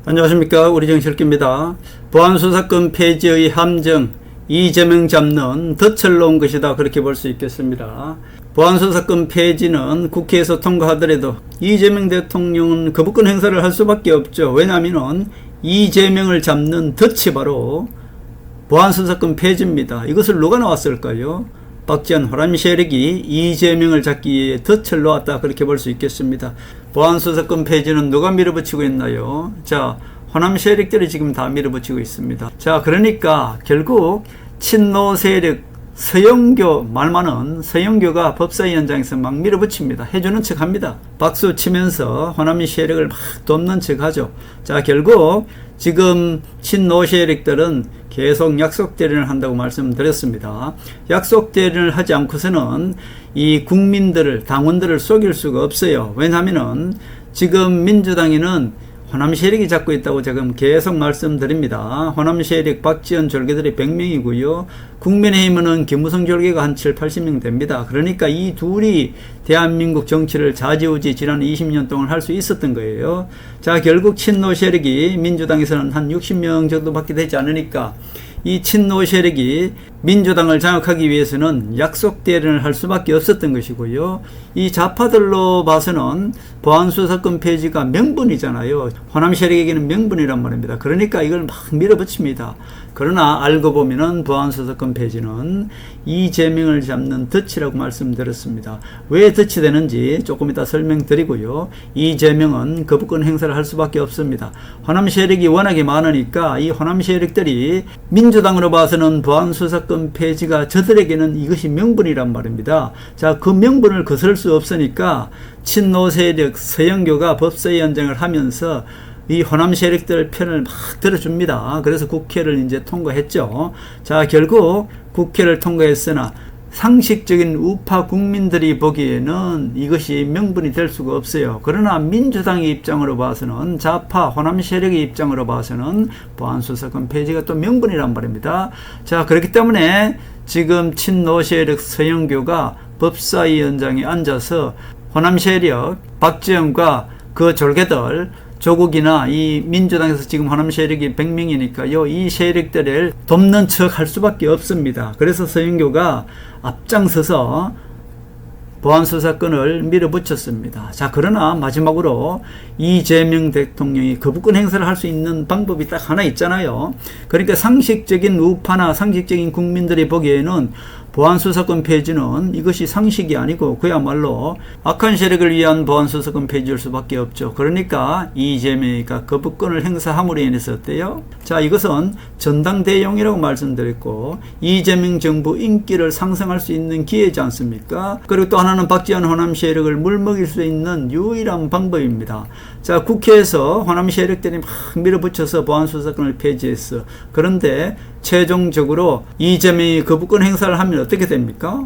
안녕하십니까, 우리 정실기입니다. 보안수사권 폐지의 함정, 이재명 잡는 덫을 놓은 것이다, 그렇게 볼 수 있겠습니다. 보안수사권 폐지는 국회에서 통과하더라도 이재명 대통령은 거부권 행사를 할 수밖에 없죠. 왜냐하면 이재명을 잡는 덫이 바로 보안수사권 폐지입니다. 이것을 누가 나왔을까요? 박지원 호남 세력이 이재명을 잡기 위해 덫을 놓았다, 그렇게 볼 수 있겠습니다. 보안수사권 폐지는 누가 밀어붙이고 있나요? 자, 호남 세력들이 지금 다 밀어붙이고 있습니다. 자, 그러니까 결국 친노 세력 서영교, 말 많은 서영교가 법사위 현장에서 막 밀어붙입니다. 해주는 척 합니다. 박수 치면서 호남이 세력을 막 돕는 척 하죠. 자, 결국 지금 친노 세력들은 계속 약속 대련을 한다고 말씀드렸습니다. 약속 대련을 하지 않고서는 이 국민들을, 당원들을 속일 수가 없어요. 왜냐하면은 지금 민주당에는 호남 세력이 잡고 있다고 지금 계속 말씀드립니다. 호남 세력 박지원 졸개들이 100명이고요. 국민의힘은 김무성 졸개가 한 7, 80명 됩니다. 그러니까 이 둘이 대한민국 정치를 좌지우지 지난 20년 동안 할 수 있었던 거예요. 자, 결국 친노 세력이 민주당에서는 한 60명 정도밖에 되지 않으니까 이 친노 세력이 민주당을 장악하기 위해서는 약속 대련을 할 수밖에 없었던 것이고요. 이 좌파들로 봐서는 보안수사권 폐지가 명분이잖아요. 호남 세력에게는 명분이란 말입니다. 그러니까 이걸 막 밀어붙입니다. 그러나 알고 보면은 보안수사권 폐지는 이재명을 잡는 덫이라고 말씀드렸습니다. 왜 덫이 되는지 조금 이따 설명드리고요. 이재명은 거부권 행사를 할 수밖에 없습니다. 호남 세력이 워낙에 많으니까 이 호남 세력들이 민주당으로 봐서는 보안수사권 폐지가 저들에게는 이것이 명분이란 말입니다. 자, 그 명분을 거스를 수 없으니까 친노 세력 서영교가 법사위 현장을 하면서 이 호남 세력들 편을 막 들어줍니다. 그래서 국회를 이제 통과했죠. 자, 결국 국회를 통과했으나 상식적인 우파 국민들이 보기에는 이것이 명분이 될 수가 없어요. 그러나 민주당의 입장으로 봐서는, 좌파 호남 세력의 입장으로 봐서는 보안수사권 폐지가 또 명분이란 말입니다. 자, 그렇기 때문에 지금 친노 세력 서영교가 법사위 현장에 앉아서 호남 세력 박지원과 그 졸개들, 조국이나 이 민주당에서 지금 호남 세력이 100명이니까요. 이 세력들을 돕는 척 할 수밖에 없습니다. 그래서 서영교가 앞장서서 보안수사권을 밀어붙였습니다. 자, 그러나 마지막으로 이재명 대통령이 거부권 행사를 할 수 있는 방법이 딱 하나 있잖아요. 그러니까 상식적인 우파나 상식적인 국민들이 보기에는 보안수사권 폐지는 이것이 상식이 아니고 그야말로 악한 세력을 위한 보안수사권 폐지일 수밖에 없죠. 그러니까 이재명이가 거부권을 행사함으로 인해서 어때요? 자, 이것은 전당대용이라고 말씀드렸고 이재명 정부 인기를 상승할 수 있는 기회지 않습니까? 그리고 또 하나는 박지원 호남 세력을 물먹일 수 있는 유일한 방법입니다. 자, 국회에서 호남 세력들이 막 밀어붙여서 보안수사권을 폐지했어. 그런데 최종적으로 이재명이 거부권 행사를 하면 어떻게 됩니까?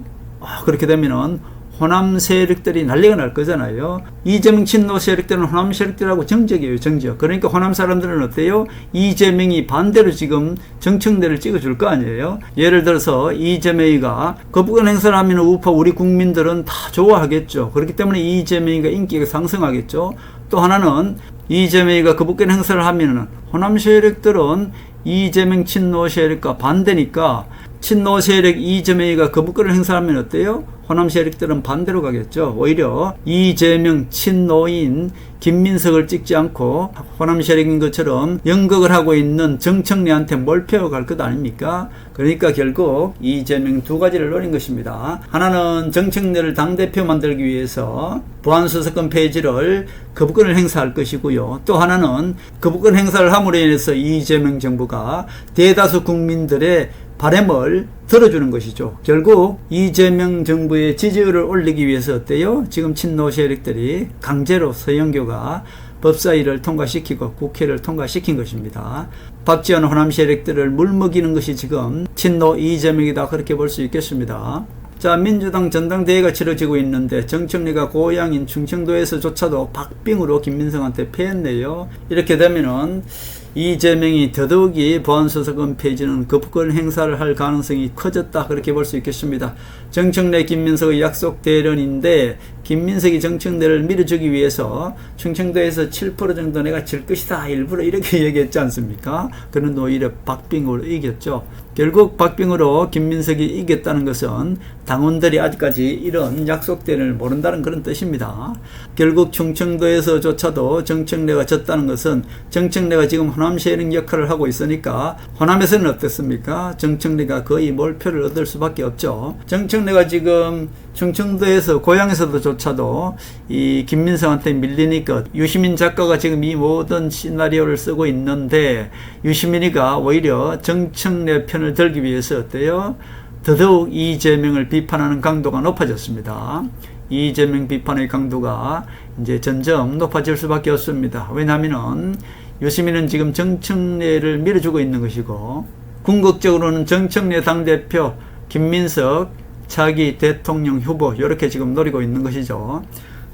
그렇게 되면은 호남 세력들이 난리가 날 거잖아요. 이재명 친노 세력들은 호남 세력들하고 정적이에요, 정적. 그러니까 호남 사람들은 어때요? 이재명이 반대로 지금 정청래를 찍어줄 거 아니에요? 예를 들어서 이재명이가 거부권 행사를 하면 우파 우리 국민들은 다 좋아하겠죠. 그렇기 때문에 이재명이가 인기가 상승하겠죠. 또 하나는 이재명이가 거부권 행사를 하면 호남 세력들은 이재명 친노 세력과 반대니까 친노 세력 이재명이가 거부권을 행사하면 어때요? 호남 세력들은 반대로 가겠죠. 오히려 이재명 친노인 김민석을 찍지 않고 호남 세력인 것처럼 연극을 하고 있는 정청래한테 몰표가 갈 것 아닙니까? 그러니까 결국 이재명 두 가지를 노린 것입니다. 하나는 정청래를 당대표 만들기 위해서 보안수사권 폐지를 거부권을 행사할 것이고요. 또 하나는 거부권 행사를 함으로 인해서 이재명 정부가 대다수 국민들의 바람을 들어주는 것이죠. 결국 이재명 정부의 지지율을 올리기 위해서 어때요? 지금 친노 세력들이 강제로 서영교가 법사위를 통과시키고 국회를 통과시킨 것입니다. 박지원 호남 세력들을 물먹이는 것이 지금 친노 이재명이다, 그렇게 볼 수 있겠습니다. 자, 민주당 전당대회가 치러지고 있는데 정청래가 고향인 충청도에서조차도 박빙으로 김민석한테 패했네요. 이렇게 되면은 이재명이 더더욱이 보안수사권 폐지는 거부권 행사를 할 가능성이 커졌다, 그렇게 볼 수 있겠습니다. 정청래 김민석의 약속 대련인데 김민석이 정청래를 밀어주기 위해서 충청도에서 7% 정도 내가 질 것이다 일부러 이렇게 얘기했지 않습니까? 그는 오히려 박빙으로 이겼죠. 결국 박빙으로 김민석이 이겼다는 것은 당원들이 아직까지 이런 약속대를 모른다는 그런 뜻입니다. 결국 충청도에서조차도 정청래가 졌다는 것은 정청래가 지금 호남 쉐어링 역할을 하고 있으니까 호남에서는 어떻습니까? 정청래가 거의 몰표를 얻을 수밖에 없죠. 정청래가 지금 충청도에서 고향에서도조차도 이 김민석한테 밀리니까 유시민 작가가 지금 이 모든 시나리오를 쓰고 있는데 유시민이가 오히려 정청래 편을 들기 위해서 어때요? 더더욱 이재명을 비판하는 강도가 높아졌습니다. 이재명 비판의 강도가 이제 점점 높아질 수밖에 없습니다. 왜냐하면 유시민은 지금 정청래를 밀어주고 있는 것이고 궁극적으로는 정청래 당대표 김민석 차기 대통령 후보 이렇게 지금 노리고 있는 것이죠.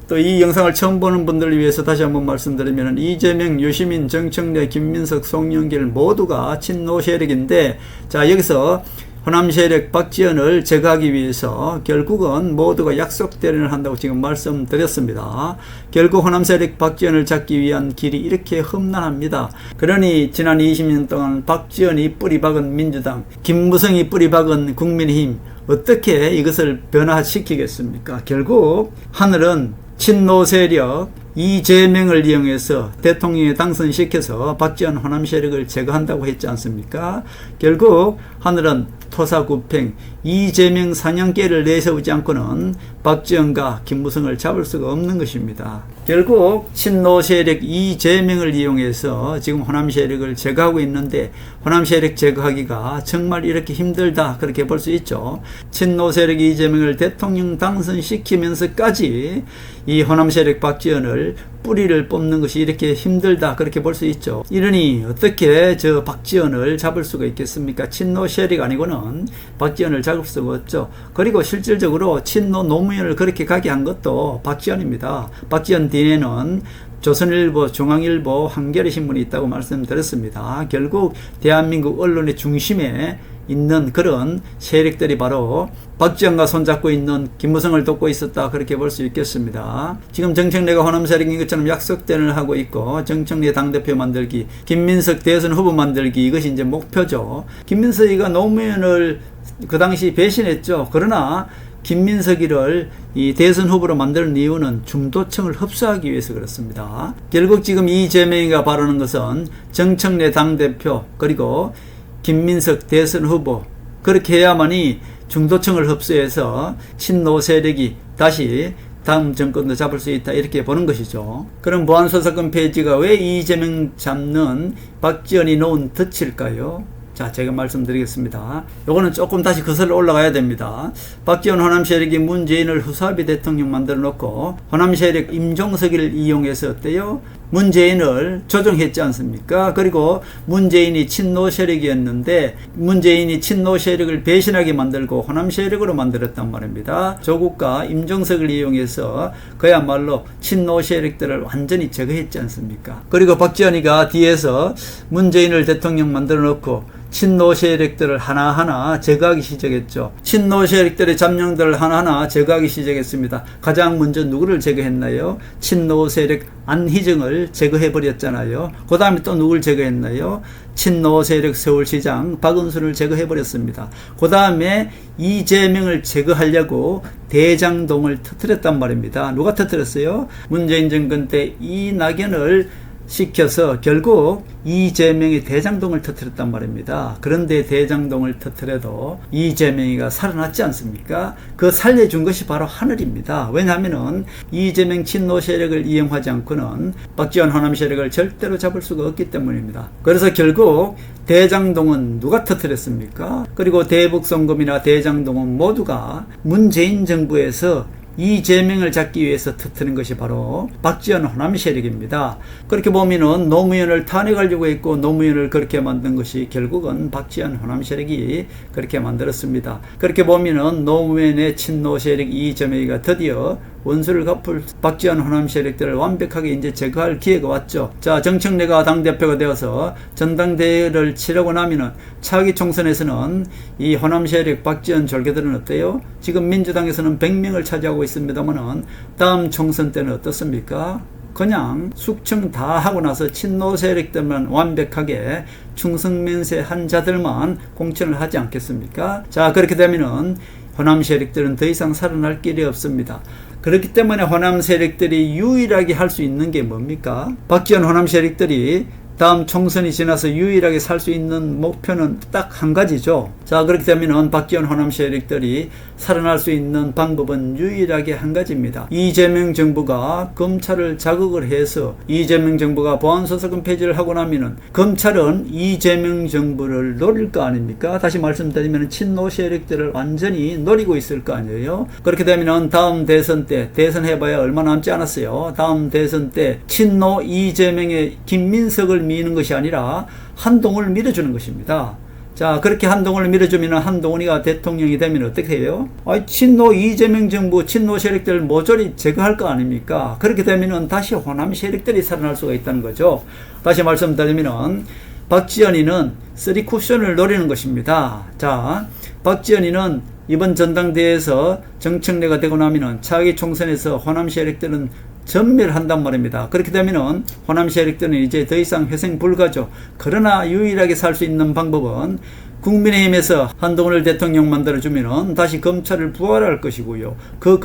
또 이 영상을 처음 보는 분들을 위해서 다시 한번 말씀드리면 이재명, 유시민, 정청래, 김민석, 송영길 모두가 친노 세력인데 자 여기서 호남 세력 박지원을 제거하기 위해서 결국은 모두가 약속 대련을 한다고 지금 말씀드렸습니다. 결국 호남 세력 박지원을 잡기 위한 길이 이렇게 험난합니다. 그러니 지난 20년 동안 박지원이 뿌리 박은 민주당, 김무성이 뿌리 박은 국민의힘 어떻게 이것을 변화시키겠습니까? 결국 하늘은 친노 세력 이재명을 이용해서 대통령에 당선시켜서 박지원 호남 세력을 제거한다고 했지 않습니까? 결국 하늘은 토사구팽 이재명 사냥개를 내세우지 않고는 박지원과 김무성을 잡을 수가 없는 것입니다. 결국 친노 세력 이재명을 이용해서 지금 호남 세력을 제거하고 있는데 호남 세력 제거하기가 정말 이렇게 힘들다 그렇게 볼 수 있죠. 친노 세력 이재명을 대통령 당선시키면서까지 이 호남 세력 박지원을 뿌리를 뽑는 것이 이렇게 힘들다 그렇게 볼 수 있죠. 이러니 어떻게 저 박지원을 잡을 수가 있겠습니까? 친노 세력 아니고는 박지원을 잡을 수가 없죠. 그리고 실질적으로 친노 노무현을 그렇게 가게 한 것도 박지원입니다. 박지원 뒤에는 조선일보, 중앙일보, 한겨레신문이 있다고 말씀드렸습니다. 결국 대한민국 언론의 중심에 있는 그런 세력들이 바로 박지원과 손잡고 있는 김무성을 돕고 있었다 그렇게 볼 수 있겠습니다. 지금 정청래가 호남 세력인 것처럼 약속대를 하고 있고 정청래 당대표 만들기, 김민석 대선 후보 만들기 이것이 이제 목표죠. 김민석이가 노무현을 그 당시 배신했죠. 그러나 김민석이를 이 대선 후보로 만드는 이유는 중도층을 흡수하기 위해서 그렇습니다. 결국 지금 이재명이가 바라는 것은 정청래 당대표 그리고 김민석 대선 후보 그렇게 해야만이 중도층을 흡수해서 친노 세력이 다시 다음 정권도 잡을 수 있다 이렇게 보는 것이죠. 그럼 보안수사권 폐지가 왜 이재명 잡는 박지원이 놓은 덫일까요? 자, 제가 말씀드리겠습니다. 요거는 조금 다시 거슬러 올라가야 됩니다. 박지원 호남 세력이 문재인을 후사비 대통령 만들어 놓고 호남 세력 임종석이를 이용해서 어때요? 문재인을 조종했지 않습니까? 그리고 문재인이 친노 세력이었는데 문재인이 친노 세력을 배신하게 만들고 호남 세력으로 만들었단 말입니다. 조국과 임종석을 이용해서 그야말로 친노 세력들을 완전히 제거했지 않습니까? 그리고 박지원이가 뒤에서 문재인을 대통령 만들어 놓고 친노 세력들을 하나하나 제거하기 시작했죠. 친노 세력들의 잠룡들을 하나하나 제거하기 시작했습니다. 가장 먼저 누구를 제거했나요? 친노 세력 안희정을 제거해버렸잖아요. 그 다음에 또 누굴 제거했나요? 친노 세력 서울시장 박은순을 제거해버렸습니다. 그 다음에 이재명을 제거하려고 대장동을 터뜨렸단 말입니다. 누가 터뜨렸어요? 문재인 정권 때 이낙연을 시켜서 결국 이재명이 대장동을 터뜨렸단 말입니다. 그런데 대장동을 터뜨려도 이재명이가 살아났지 않습니까? 그 살려준 것이 바로 하늘입니다. 왜냐하면 이재명 친노 세력을 이용하지 않고는 박지원 호남 세력을 절대로 잡을 수가 없기 때문입니다. 그래서 결국 대장동은 누가 터뜨렸습니까? 그리고 대북송금이나 대장동은 모두가 문재인 정부에서 이재명을 잡기 위해서 터뜨린 것이 바로 박지원 호남 세력입니다. 그렇게 보면은 노무현을 탄핵하려고 했고 노무현을 그렇게 만든 것이 결국은 박지원 호남 세력이 그렇게 만들었습니다. 그렇게 보면은 노무현의 친노 세력 이재명이가 드디어 원수를 갚을 박지원 호남 세력들을 완벽하게 이제 제거할 기회가 왔죠. 자, 정청래가 당대표가 되어서 전당대회를 치르고 나면은 차기 총선에서는 이 호남 세력 박지원 졸개들은 어때요? 지금 민주당에서는 100명을 차지하고 있습니다만은 다음 총선 때는 어떻습니까? 그냥 숙청 다 하고 나서 친노 세력들만 완벽하게 충성맹세한 자들만 공천을 하지 않겠습니까? 자, 그렇게 되면은 호남 세력들은 더 이상 살아날 길이 없습니다. 그렇기 때문에 호남 세력들이 유일하게 할 수 있는 게 뭡니까? 박지원 호남 세력들이 다음 총선이 지나서 유일하게 살 수 있는 목표는 딱 한 가지죠. 자, 그렇기 때문에 박지원 호남 세력들이 살아날 수 있는 방법은 유일하게 한 가지입니다. 이재명 정부가 검찰을 자극을 해서 이재명 정부가 보안수사권 폐지를 하고 나면은 검찰은 이재명 정부를 노릴 거 아닙니까? 다시 말씀드리면 친노 세력들을 완전히 노리고 있을 거 아니에요? 그렇게 되면은 다음 대선 때, 대선 해봐야 얼마 남지 않았어요. 다음 대선 때 친노 이재명의 김민석을 미는 것이 아니라 한동훈을 밀어주는 것입니다. 자, 그렇게 한동훈을 밀어주면 한동훈이가 대통령이 되면 어떻게 해요? 친노 이재명 정부, 친노 세력들을 모조리 제거할 거 아닙니까? 그렇게 되면 다시 호남 세력들이 살아날 수가 있다는 거죠. 다시 말씀드리면 박지원이는 3쿠션을 노리는 것입니다. 자, 박지원이는 이번 전당대회에서 정청래가 되고 나면은 차기 총선에서 호남 세력들은 전멸한단 말입니다. 그렇게 되면은 호남 세력들은 이제 더 이상 회생 불가죠. 그러나 유일하게 살 수 있는 방법은 국민의힘에서 한동훈을 대통령 만들어주면은 다시 검찰을 부활할 것이고요. 그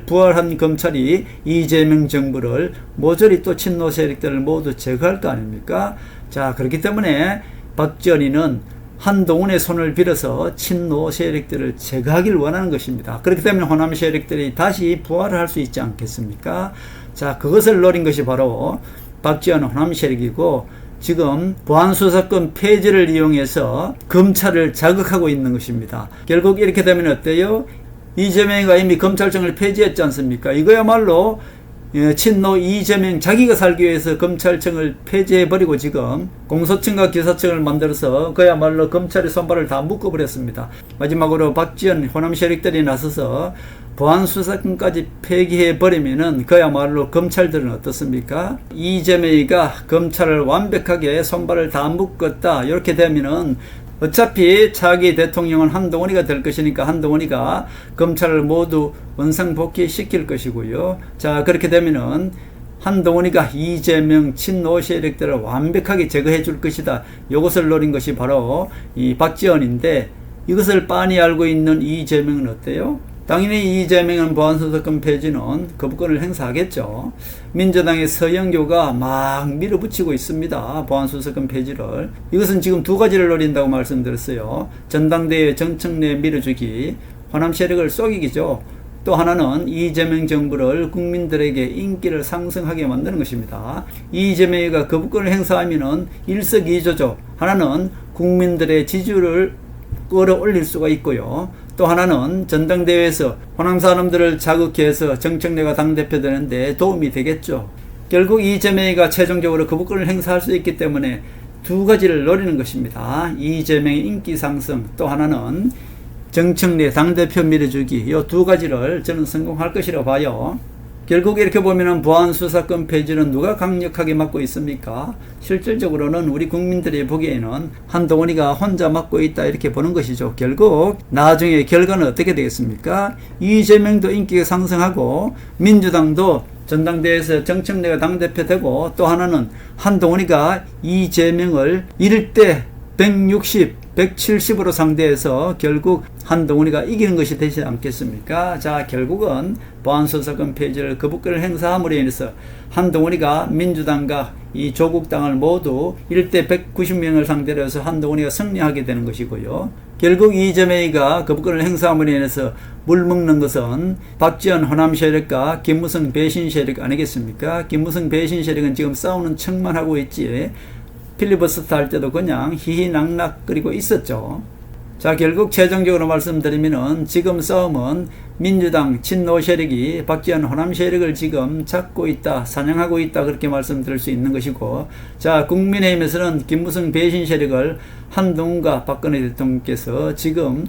부활한 검찰이 이재명 정부를 모조리 또 친노 세력들을 모두 제거할 거 아닙니까? 자, 그렇기 때문에 박지원이는 한동훈의 손을 빌어서 친노 세력들을 제거하길 원하는 것입니다. 그렇기 때문에 호남 세력들이 다시 부활을 할 수 있지 않겠습니까? 자, 그것을 노린 것이 바로 박지원 호남 세력이고, 지금 보안수사권 폐지를 이용해서 검찰을 자극하고 있는 것입니다. 결국 이렇게 되면 어때요? 이재명이가 이미 검찰청을 폐지했지 않습니까? 이거야말로 친노 이재명 자기가 살기 위해서 검찰청을 폐지해버리고 지금 공소청과 기사청을 만들어서 그야말로 검찰의 손발을 다 묶어버렸습니다. 마지막으로 박지원 호남 세력들이 나서서 보안수사권까지 폐기해버리면은 그야말로 검찰들은 어떻습니까? 이재명이가 검찰을 완벽하게 손발을 다 묶었다. 이렇게 되면은 어차피 차기 대통령은 한동훈이가 될 것이니까 한동훈이가 검찰을 모두 원상복귀 시킬 것이고요. 자, 그렇게 되면은 한동훈이가 이재명 친노 세력들을 완벽하게 제거해 줄 것이다. 이것을 노린 것이 바로 이 박지원인데, 이것을 빤히 알고 있는 이재명은 어때요? 당연히 이재명은 보안수사권 폐지는 거부권을 행사하겠죠. 민주당의 서영교가 막 밀어붙이고 있습니다. 보안수사권 폐지를. 이것은 지금 두 가지를 노린다고 말씀드렸어요. 전당대회 정청래 밀어주기, 호남 세력을 속이기죠. 또 하나는 이재명 정부를 국민들에게 인기를 상승하게 만드는 것입니다. 이재명이가 거부권을 행사하면은 일석이조죠. 하나는 국민들의 지지율을 끌어올릴 수가 있고요. 또 하나는 전당대회에서 호남 사람들을 자극해서 정청래가 당대표 되는데 도움이 되겠죠. 결국 이재명이가 최종적으로 거부권을 행사할 수 있기 때문에 두 가지를 노리는 것입니다. 이재명의 인기 상승, 또 하나는 정청래 당대표 밀어주기, 이 두 가지를 저는 성공할 것이라고 봐요. 결국 이렇게 보면은 보안수사권 폐지는 누가 강력하게 맡고 있습니까? 실질적으로는 우리 국민들이 보기에는 한동훈이가 혼자 맡고 있다 이렇게 보는 것이죠. 결국 나중에 결과는 어떻게 되겠습니까? 이재명도 인기가 상승하고 민주당도 전당대회에서 정청래가 당대표 되고, 또 하나는 한동훈이가 이재명을 1대 160, 170으로 상대해서 결국 한동훈이가 이기는 것이 되지 않겠습니까? 자, 결국은 보안수사권 폐지를 거부권을 행사함으로 인해서 한동훈이가 민주당과 이 조국당을 모두 1대 190명을 상대로 해서 한동훈이가 승리하게 되는 것이고요. 결국 이재명이가 거부권을 행사함으로 인해서 물먹는 것은 박지원 호남 세력과 김무성 배신 세력 아니겠습니까? 김무성 배신 세력은 지금 싸우는 척만 하고 있지 필리버스터 할 때도 그냥 희희낙낙거리고 있었죠. 자, 결국 최종적으로 말씀드리면은 지금 싸움은 민주당 친노 세력이 박지원 호남 세력을 지금 잡고 있다, 사냥하고 있다, 그렇게 말씀드릴 수 있는 것이고, 자, 국민의힘에서는 김무성 배신 세력을 한동훈과 박근혜 대통령께서 지금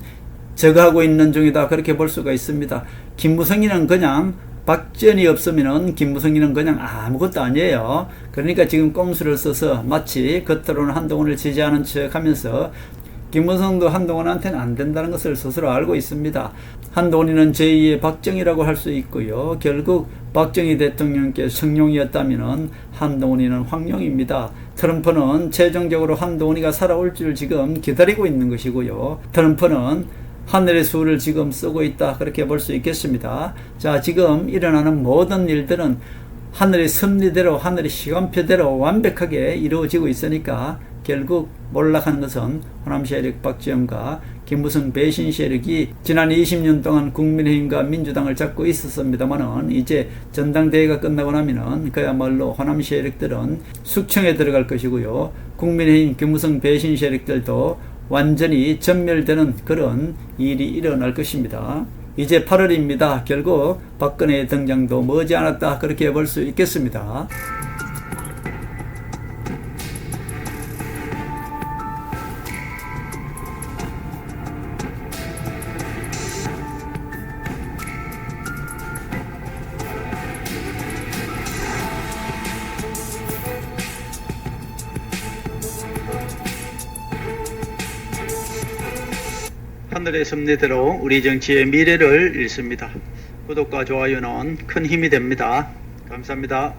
제거하고 있는 중이다, 그렇게 볼 수가 있습니다. 김무성이는 그냥 박지원이 없으면은 김무성이는 그냥 아무것도 아니에요. 그러니까 지금 꼼수를 써서 마치 겉으로는 한동훈을 지지하는 척 하면서 김무성도 한동훈한테는 안 된다는 것을 스스로 알고 있습니다. 한동훈이는 제2의 박정희라고 할 수 있고요. 결국 박정희 대통령께 성룡이었다면 한동훈이는 황룡입니다. 트럼프는 최종적으로 한동훈이가 살아올 줄 지금 기다리고 있는 것이고요. 트럼프는 하늘의 수를 지금 쓰고 있다, 그렇게 볼 수 있겠습니다. 자, 지금 일어나는 모든 일들은 하늘의 섭리대로, 하늘의 시간표대로 완벽하게 이루어지고 있으니까 결국 몰락하는 것은 호남 세력 박지원과 김무성 배신 세력이 지난 20년 동안 국민의힘과 민주당을 잡고 있었습니다만은 이제 전당대회가 끝나고 나면은 그야말로 호남 세력들은 숙청에 들어갈 것이고요. 국민의힘 김무성 배신 세력들도 완전히 전멸되는 그런 일이 일어날 것입니다. 이제 8월입니다. 결국 박근혜의 등장도 머지않았다, 그렇게 볼 수 있겠습니다. 하늘의 섭리대로 우리 정치의 미래를 읽습니다. 구독과 좋아요는 큰 힘이 됩니다. 감사합니다.